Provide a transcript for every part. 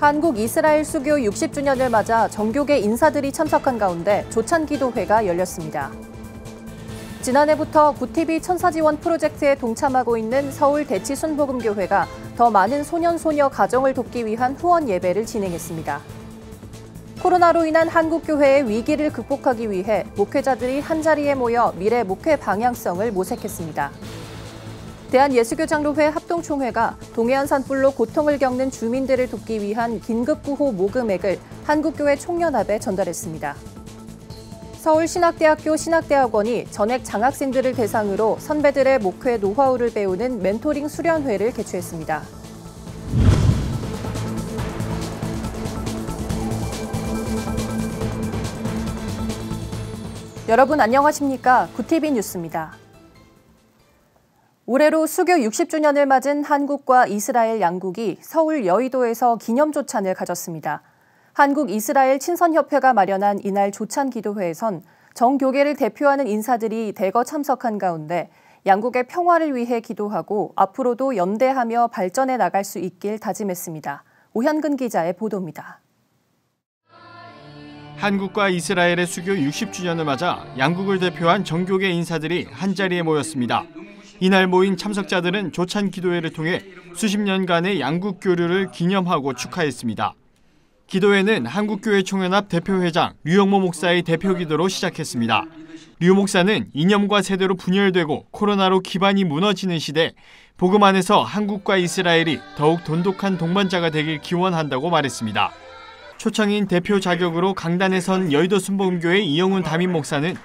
한국 이스라엘 수교 60주년을 맞아 정교계 인사들이 참석한 가운데 조찬기도회가 열렸습니다. 지난해부터 구티비 천사지원 프로젝트에 동참하고 있는 서울 대치순복음교회가 더 많은 소년소녀 가정을 돕기 위한 후원 예배를 진행했습니다. 코로나로 인한 한국교회의 위기를 극복하기 위해 목회자들이 한자리에 모여 미래 목회 방향성을 모색했습니다. 대한예수교장로회 합동총회가 동해안 산불로 고통을 겪는 주민들을 돕기 위한 긴급구호 모금액을 한국교회 총연합에 전달했습니다. 서울신학대학교 신학대학원이 전액 장학생들을 대상으로 선배들의 목회 노하우를 배우는 멘토링 수련회를 개최했습니다. 여러분 안녕하십니까? 구티비 뉴스입니다. 올해로 수교 60주년을 맞은 한국과 이스라엘 양국이 서울 여의도에서 기념조찬을 가졌습니다. 한국-이스라엘 친선협회가 마련한 이날 조찬기도회에선 정교계를 대표하는 인사들이 대거 참석한 가운데 양국의 평화를 위해 기도하고 앞으로도 연대하며 발전해 나갈 수 있길 다짐했습니다. 오현근 기자의 보도입니다. 한국과 이스라엘의 수교 60주년을 맞아 양국을 대표한 정교계 인사들이 한자리에 모였습니다. 이날 모인 참석자들은 조찬 기도회를 통해 수십 년간의 양국 교류를 기념하고 축하했습니다. 기도회는 한국교회 총연합 대표회장 류영모 목사의 대표 기도로 시작했습니다. 류 목사는 이념과 세대로 분열되고 코로나로 기반이 무너지는 시대, 복음 안에서 한국과 이스라엘이 더욱 돈독한 동반자가 되길 기원한다고 말했습니다. 초청인 대표 자격으로 강단에 선 여의도 순복음교회 이영훈 담임 목사는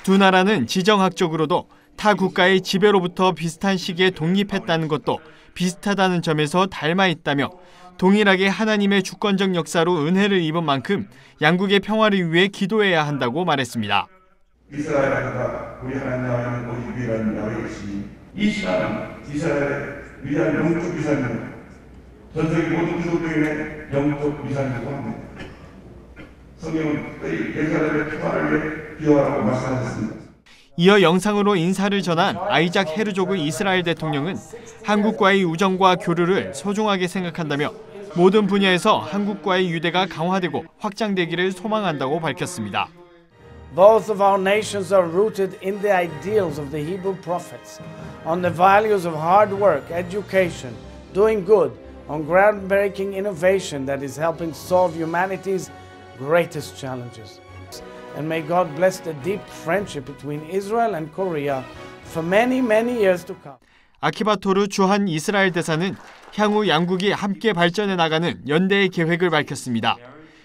두 나라는 지정학적으로도 타 국가의 지배로부터 비슷한 시기에 독립했다는 것도 비슷하다는 점에서 닮아 있다며 동일하게 하나님의 주권적 역사로 은혜를 입은 만큼 양국의 평화를 위해 기도해야 한다고 말했습니다. 이스라엘 하나가 우리 하나님 오직 유일한 야훼이시니 이 신앙은 이스라엘의 위대한 영적 위산입니다. 전 세계 모든 기독교인의 영적 위산이기도 합니다. 성경은 예루살렘의 평화를 위해 기도하라고 말씀하셨습니다. 이어 영상으로 인사를 전한 아이작 헤르조그 이스라엘 대통령은 한국과의 우정과 교류를 소중하게 생각한다며 모든 분야에서 한국과의 유대가 강화되고 확장되기를 소망한다고 밝혔습니다. Both of our nations are rooted in the ideals of the Hebrew prophets, on the values of hard work, education, doing good, on groundbreaking innovation that is helping solve humanity's greatest challenges. And may God bless the deep friendship between Israel and Korea for many, many years to come. 아키바토르 주한 이스라엘 대사는 향후 양국이 함께 발전해 나가는 연대의 계획을 밝혔습니다.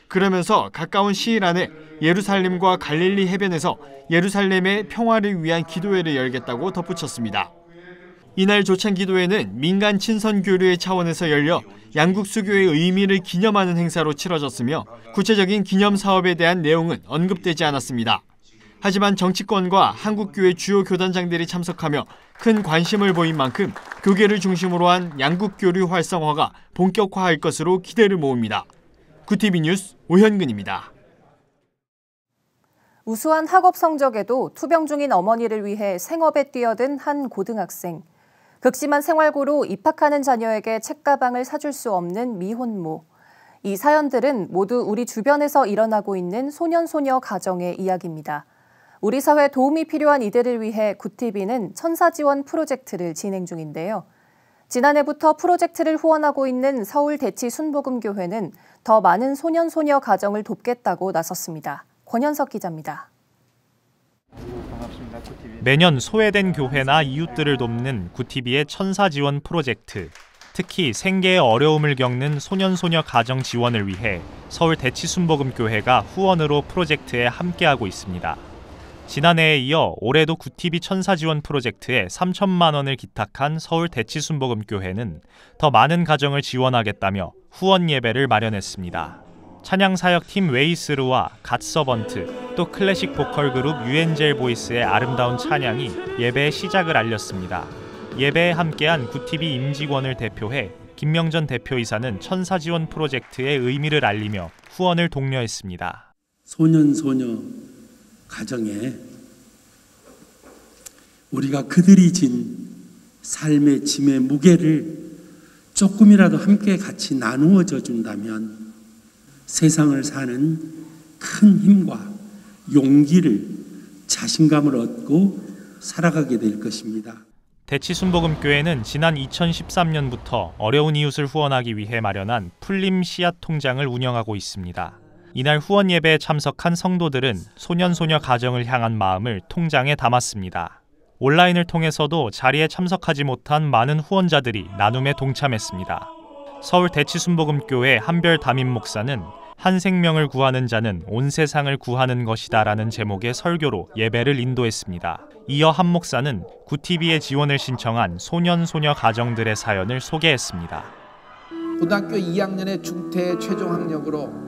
그러면서 가까운 시일 안에 예루살렘과 갈릴리 해변에서 예루살렘의 평화를 위한 기도회를 열겠다고 덧붙였습니다. 이날 조찬 기도회는 민간 친선 교류의 차원에서 열려 양국 수교의 의미를 기념하는 행사로 치러졌으며 구체적인 기념 사업에 대한 내용은 언급되지 않았습니다. 하지만 정치권과 한국교회 주요 교단장들이 참석하며 큰 관심을 보인 만큼 교계를 중심으로 한 양국 교류 활성화가 본격화할 것으로 기대를 모읍니다. 구티비 뉴스 오현근입니다. 우수한 학업 성적에도 투병 중인 어머니를 위해 생업에 뛰어든 한 고등학생. 극심한 생활고로 입학하는 자녀에게 책가방을 사줄 수 없는 미혼모. 이 사연들은 모두 우리 주변에서 일어나고 있는 소년소녀 가정의 이야기입니다. 우리 사회에 도움이 필요한 이들을 위해 구티비는 천사지원 프로젝트를 진행 중인데요. 지난해부터 프로젝트를 후원하고 있는 서울 대치순복음교회는 더 많은 소년소녀 가정을 돕겠다고 나섰습니다. 권현석 기자입니다. 매년 소외된 교회나 이웃들을 돕는 구티비의 천사지원 프로젝트. 특히 생계의 어려움을 겪는 소년소녀 가정 지원을 위해 서울 대치순복음교회가 후원으로 프로젝트에 함께하고 있습니다. 지난해에 이어 올해도 구티비 천사지원 프로젝트에 3천만 원을 기탁한 서울 대치순복음교회는 더 많은 가정을 지원하겠다며 후원 예배를 마련했습니다. 찬양사역팀 웨이스르와 갓서번트, 또 클래식 보컬 그룹 유엔젤 보이스의 아름다운 찬양이 예배의 시작을 알렸습니다. 예배에 함께한 구티비 임직원을 대표해 김명전 대표이사는 천사지원 프로젝트의 의미를 알리며 후원을 독려했습니다. 소년소녀 가정에 우리가 그들이 진 삶의 짐의 무게를 조금이라도 함께 같이 나누어져 준다면 세상을 사는 큰 힘과 용기를, 자신감을 얻고 살아가게 될 것입니다. 대치순복음교회는 지난 2013년부터 어려운 이웃을 후원하기 위해 마련한 풀림 씨앗 통장을 운영하고 있습니다. 이날 후원 예배에 참석한 성도들은 소년소녀 가정을 향한 마음을 통장에 담았습니다. 온라인을 통해서도 자리에 참석하지 못한 많은 후원자들이 나눔에 동참했습니다. 서울 대치순복음교회 한별 담임 목사는 한 생명을 구하는 자는 온 세상을 구하는 것이다라는 제목의 설교로 예배를 인도했습니다. 이어 한 목사는 구티비의 지원을 신청한 소년소녀 가정들의 사연을 소개했습니다. 고등학교 2학년의 중퇴 최종 학력으로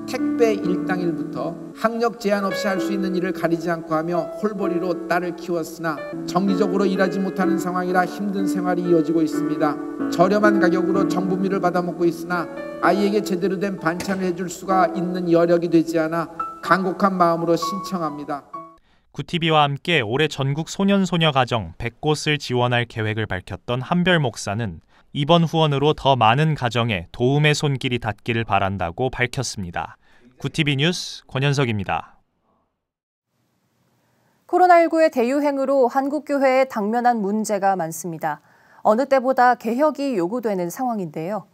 택배 일당일부터 학력 제한 없이 할 수 있는 일을 가리지 않고 하며 홀벌이로 딸을 키웠으나 정기적으로 일하지 못하는 상황이라 힘든 생활이 이어지고 있습니다. 저렴한 가격으로 정부미를 받아먹고 있으나 아이에게 제대로 된 반찬을 해줄 수가 있는 여력이 되지 않아 간곡한 마음으로 신청합니다. 구티비와 함께 올해 전국 소년소녀 가정 100곳을 지원할 계획을 밝혔던 한별 목사는 이번 후원으로 더 많은 가정에 도움의 손길이 닿기를 바란다고 밝혔습니다. 구티비 뉴스 권현석입니다. 코로나19의 대유행으로 한국교회에 당면한 문제가 많습니다. 어느 때보다 개혁이 요구되는 상황인데요.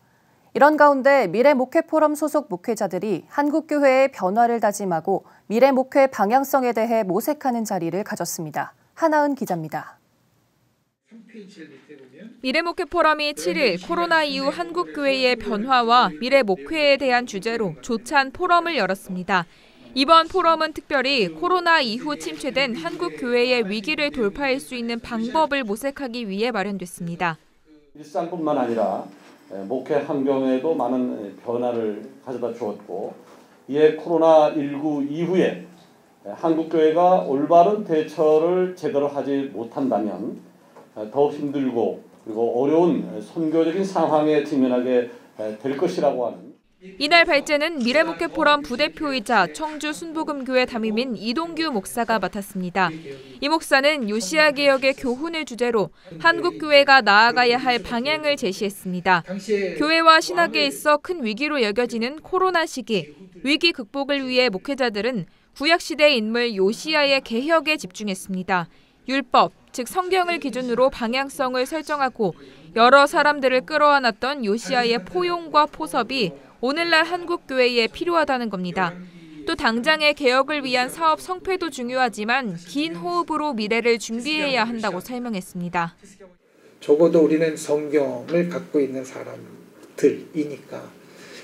이런 가운데 미래목회포럼 소속 목회자들이 한국교회의 변화를 다짐하고 미래목회 방향성에 대해 모색하는 자리를 가졌습니다. 하나은 기자입니다. 미래목회포럼이 7일 코로나 이후 한국교회의 변화와 미래목회에 대한 주제로 조찬 포럼을 열었습니다. 이번 포럼은 특별히 코로나 이후 침체된 한국교회의 위기를 돌파할 수 있는 방법을 모색하기 위해 마련됐습니다. 일상뿐만 아니라 목회 환경에도 많은 변화를 가져다 주었고, 이에 코로나19 이후에 한국교회가 올바른 대처를 제대로 하지 못한다면 더욱 힘들고 그리고 어려운 선교적인 상황에 직면하게 될 것이라고 하는. 이날 발제는 미래목회포럼 부대표이자 청주 순복음교회 담임인 이동규 목사가 맡았습니다. 이 목사는 요시야 개혁의 교훈을 주제로 한국교회가 나아가야 할 방향을 제시했습니다. 교회와 신학에 있어 큰 위기로 여겨지는 코로나 시기, 위기 극복을 위해 목회자들은 구약시대 인물 요시야의 개혁에 집중했습니다. 율법, 즉 성경을 기준으로 방향성을 설정하고 여러 사람들을 끌어안았던 요시야의 포용과 포섭이 오늘날 한국교회에 필요하다는 겁니다. 또 당장의 개혁을 위한 사업 성패도 중요하지만 긴 호흡으로 미래를 준비해야 한다고 설명했습니다. 적어도 우리는 성경을 갖고 있는 사람들이니까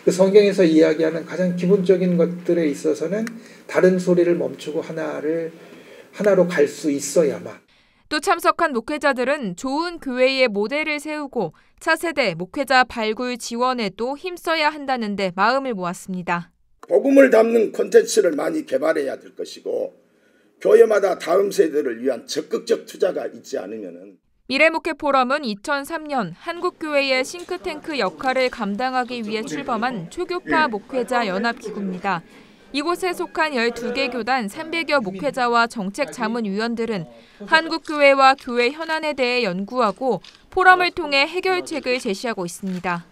그 성경에서 이야기하는 가장 기본적인 것들에 있어서는 다른 소리를 멈추고 하나로 갈 수 있어야만. 또 참석한 목회자들은 좋은 교회의 모델을 세우고 차세대 목회자 발굴 지원에도 힘써야 한다는 데 마음을 모았습니다. 복음을 담는 콘텐츠를 많이 개발해야 될 것이고 교회마다 다음 세대를 위한 적극적 투자가 있지 않으면. 미래목회포럼은 2003년 한국교회의 싱크탱크 역할을 감당하기 위해 출범한 초교파 목회자 연합기구입니다. 이곳에 속한 12개 교단 300여 목회자와 정책자문위원들은 한국교회와 교회 현안에 대해 연구하고 포럼을 통해 해결책을 제시하고 있습니다.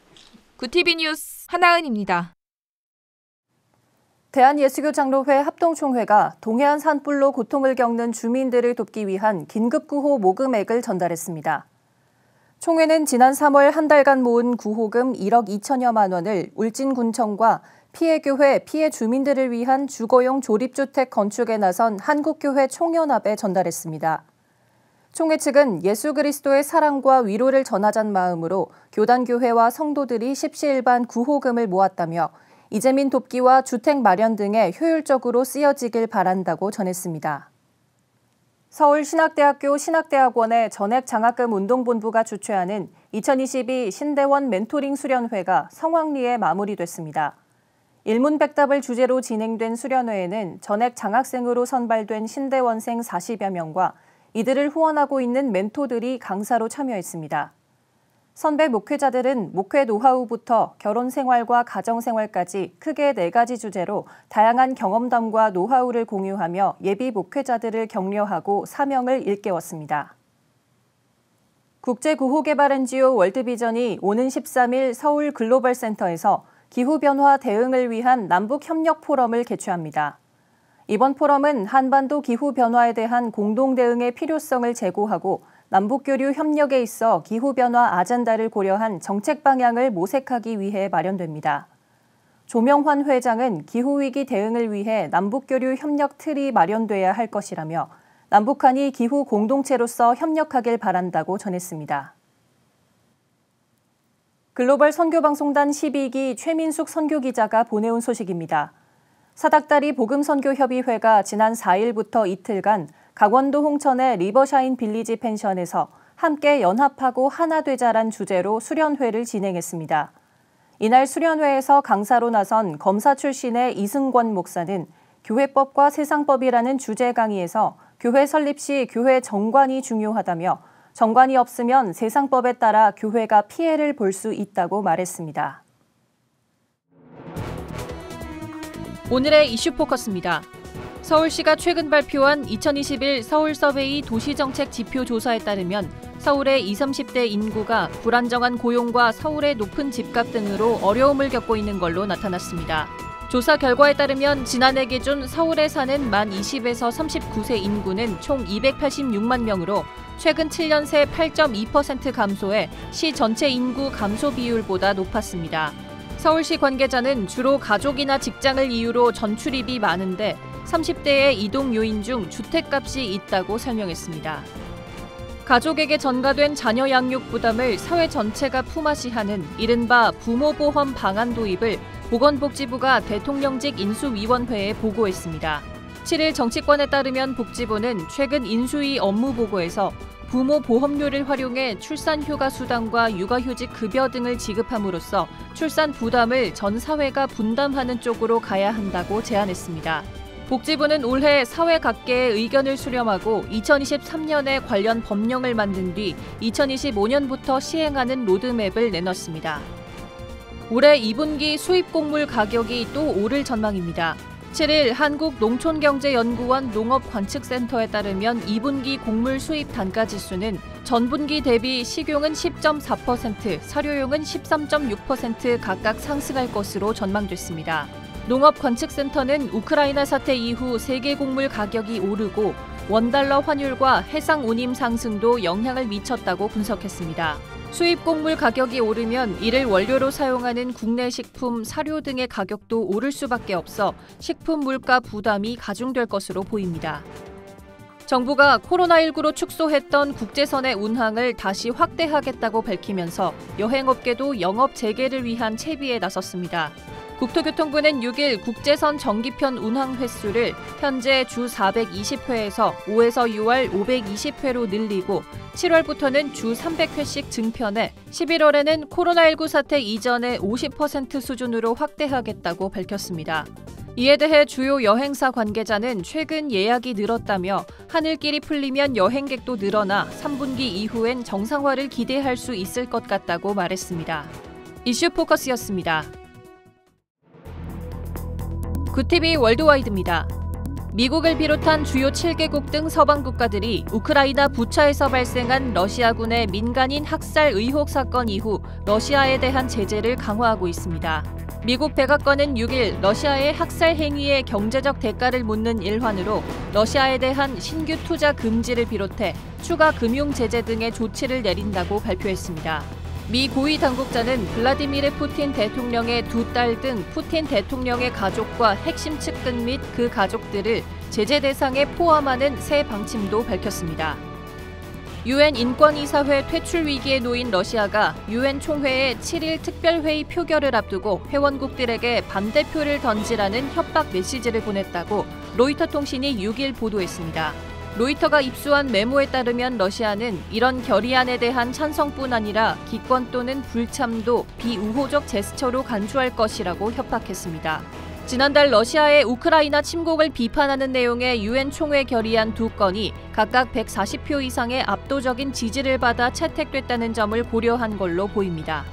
구티비 뉴스 하나은입니다. 대한예수교장로회 합동총회가 동해안 산불로 고통을 겪는 주민들을 돕기 위한 긴급구호 모금액을 전달했습니다. 총회는 지난 3월 한 달간 모은 구호금 1억 2천여만 원을 울진군청과 피해교회, 피해 주민들을 위한 주거용 조립주택 건축에 나선 한국교회 총연합에 전달했습니다. 총회 측은 예수 그리스도의 사랑과 위로를 전하자는 마음으로 교단교회와 성도들이 십시일반 구호금을 모았다며 이재민 돕기와 주택 마련 등에 효율적으로 쓰여지길 바란다고 전했습니다. 서울신학대학교 신학대학원의 전액장학금 운동본부가 주최하는 2022 신대원 멘토링 수련회가 성황리에 마무리됐습니다. 일문백답을 주제로 진행된 수련회에는 전액 장학생으로 선발된 신대원생 40여 명과 이들을 후원하고 있는 멘토들이 강사로 참여했습니다. 선배 목회자들은 목회 노하우부터 결혼 생활과 가정 생활까지 크게 4가지 주제로 다양한 경험담과 노하우를 공유하며 예비 목회자들을 격려하고 사명을 일깨웠습니다. 국제구호개발 NGO 월드비전이 오는 13일 서울 글로벌센터에서 기후변화 대응을 위한 남북협력 포럼을 개최합니다. 이번 포럼은 한반도 기후변화에 대한 공동 대응의 필요성을 제고하고 남북교류 협력에 있어 기후변화 아젠다를 고려한 정책 방향을 모색하기 위해 마련됩니다. 조명환 회장은 기후위기 대응을 위해 남북교류 협력 틀이 마련돼야 할 것이라며 남북한이 기후 공동체로서 협력하길 바란다고 전했습니다. 글로벌 선교방송단 12기 최민숙 선교기자가 보내온 소식입니다. 사닥다리 복음선교협의회가 지난 4일부터 이틀간 강원도 홍천의 리버샤인 빌리지 펜션에서 함께 연합하고 하나 되자란 주제로 수련회를 진행했습니다. 이날 수련회에서 강사로 나선 검사 출신의 이승권 목사는 교회법과 세상법이라는 주제 강의에서 교회 설립 시 교회 정관이 중요하다며 정관이 없으면 세상법에 따라 교회가 피해를 볼 수 있다고 말했습니다. 오늘의 이슈 포커스입니다. 서울시가 최근 발표한 2021 서울 서베이 도시정책 지표 조사에 따르면 서울의 20, 30대 인구가 불안정한 고용과 서울의 높은 집값 등으로 어려움을 겪고 있는 걸로 나타났습니다. 조사 결과에 따르면 지난해 기준 서울에 사는 만 20에서 39세 인구는 총 286만 명으로 최근 7년 새 8.2% 감소해 시 전체 인구 감소 비율보다 높았습니다. 서울시 관계자는 주로 가족이나 직장을 이유로 전출입이 많은데 30대의 이동 요인 중 주택값이 있다고 설명했습니다. 가족에게 전가된 자녀 양육 부담을 사회 전체가 품앗이하는 이른바 부모보험 방안 도입을 보건복지부가 대통령직 인수위원회에 보고했습니다. 7일 정치권에 따르면 복지부는 최근 인수위 업무 보고에서 부모 보험료를 활용해 출산휴가 수당과 육아휴직 급여 등을 지급함으로써 출산 부담을 전 사회가 분담하는 쪽으로 가야 한다고 제안했습니다. 복지부는 올해 사회 각계의 의견을 수렴하고 2023년에 관련 법령을 만든 뒤 2025년부터 시행하는 로드맵을 내놨습니다. 올해 2분기 수입 곡물 가격이 또 오를 전망입니다. 7일 한국농촌경제연구원 농업관측센터에 따르면 2분기 곡물 수입 단가지수는 전분기 대비 식용은 10.4%, 사료용은 13.6% 각각 상승할 것으로 전망됐습니다. 농업관측센터는 우크라이나 사태 이후 세계 곡물 가격이 오르고 원달러 환율과 해상 운임 상승도 영향을 미쳤다고 분석했습니다. 수입 곡물 가격이 오르면 이를 원료로 사용하는 국내 식품, 사료 등의 가격도 오를 수밖에 없어 식품 물가 부담이 가중될 것으로 보입니다. 정부가 코로나19로 축소했던 국제선의 운항을 다시 확대하겠다고 밝히면서 여행업계도 영업 재개를 위한 채비에 나섰습니다. 국토교통부는 6일 국제선 정기편 운항 횟수를 현재 주 420회에서 5에서 6월 520회로 늘리고 7월부터는 주 300회씩 증편해 11월에는 코로나19 사태 이전의 50% 수준으로 확대하겠다고 밝혔습니다. 이에 대해 주요 여행사 관계자는 최근 예약이 늘었다며 하늘길이 풀리면 여행객도 늘어나 3분기 이후엔 정상화를 기대할 수 있을 것 같다고 말했습니다. 이슈 포커스였습니다. 굿TV 월드와이드입니다. 미국을 비롯한 주요 7개국 등 서방 국가들이 우크라이나 부차에서 발생한 러시아군의 민간인 학살 의혹 사건 이후 러시아에 대한 제재를 강화하고 있습니다. 미국 백악관은 6일 러시아의 학살 행위의 경제적 대가를 묻는 일환으로 러시아에 대한 신규 투자 금지를 비롯해 추가 금융 제재 등의 조치를 내린다고 발표했습니다. 미 고위 당국자는 블라디미르 푸틴 대통령의 두 딸 등 푸틴 대통령의 가족과 핵심 측근 및 그 가족들을 제재 대상에 포함하는 새 방침도 밝혔습니다. 유엔 인권이사회 퇴출 위기에 놓인 러시아가 유엔 총회의 7일 특별회의 표결을 앞두고 회원국들에게 반대표를 던지라는 협박 메시지를 보냈다고 로이터 통신이 6일 보도했습니다. 로이터가 입수한 메모에 따르면 러시아는 이런 결의안에 대한 찬성뿐 아니라 기권 또는 불참도 비우호적 제스처로 간주할 것이라고 협박했습니다. 지난달 러시아의 우크라이나 침공을 비판하는 내용의 유엔 총회 결의안 2건이 각각 140표 이상의 압도적인 지지를 받아 채택됐다는 점을 고려한 걸로 보입니다.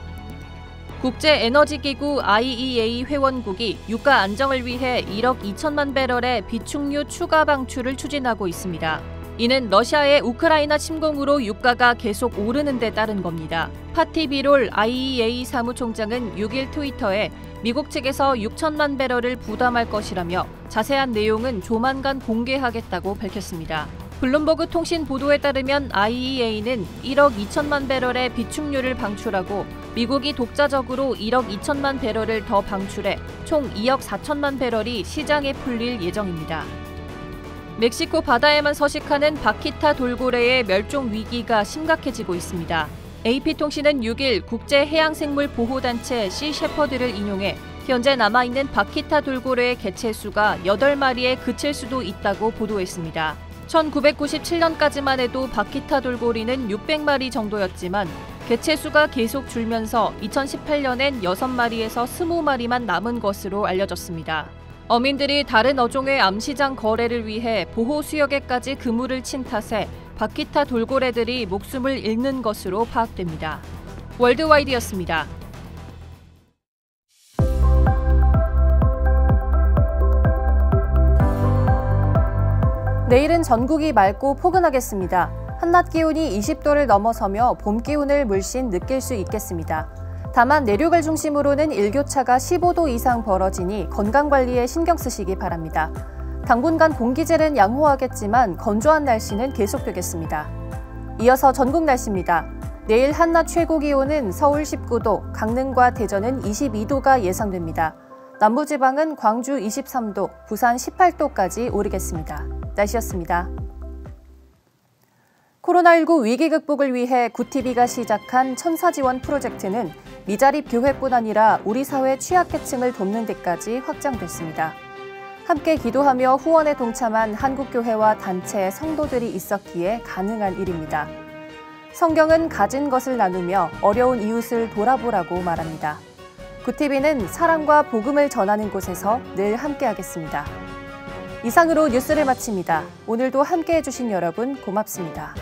국제에너지기구 IEA 회원국이 유가 안정을 위해 1억 2천만 배럴의 비축유 추가 방출을 추진하고 있습니다. 이는 러시아의 우크라이나 침공으로 유가가 계속 오르는 데 따른 겁니다. 파티 비롤 IEA 사무총장은 6일 트위터에 미국 측에서 6천만 배럴을 부담할 것이라며 자세한 내용은 조만간 공개하겠다고 밝혔습니다. 블룸버그 통신 보도에 따르면 IEA는 1억 2천만 배럴의 비축유를 방출하고 미국이 독자적으로 1억 2천만 배럴을 더 방출해 총 2억 4천만 배럴이 시장에 풀릴 예정입니다. 멕시코 바다에만 서식하는 바키타 돌고래의 멸종 위기가 심각해지고 있습니다. AP통신은 6일 국제해양생물보호단체 시셰퍼드를 인용해 현재 남아있는 바키타 돌고래의 개체수가 8마리에 그칠 수도 있다고 보도했습니다. 1997년까지만 해도 바키타 돌고래는 600마리 정도였지만 개체수가 계속 줄면서 2018년엔 6마리에서 20마리만 남은 것으로 알려졌습니다. 어민들이 다른 어종의 암시장 거래를 위해 보호수역에까지 그물을 친 탓에 바키타 돌고래들이 목숨을 잃는 것으로 파악됩니다. 월드와이드였습니다. 내일은 전국이 맑고 포근하겠습니다. 한낮 기온이 20도를 넘어서며 봄 기운을 물씬 느낄 수 있겠습니다. 다만 내륙을 중심으로는 일교차가 15도 이상 벌어지니 건강관리에 신경 쓰시기 바랍니다. 당분간 공기질은 양호하겠지만 건조한 날씨는 계속되겠습니다. 이어서 전국 날씨입니다. 내일 한낮 최고 기온은 서울 19도, 강릉과 대전은 22도가 예상됩니다. 남부지방은 광주 23도, 부산 18도까지 오르겠습니다. 날씨였습니다. 코로나19 위기 극복을 위해 구티비가 시작한 천사지원 프로젝트는 미자립 교회뿐 아니라 우리 사회 취약계층을 돕는 데까지 확장됐습니다. 함께 기도하며 후원에 동참한 한국교회와 단체 성도들이 있었기에 가능한 일입니다. 성경은 가진 것을 나누며 어려운 이웃을 돌아보라고 말합니다. 구티비는 사랑과 복음을 전하는 곳에서 늘 함께하겠습니다. 이상으로 뉴스를 마칩니다. 오늘도 함께해 주신 여러분 고맙습니다.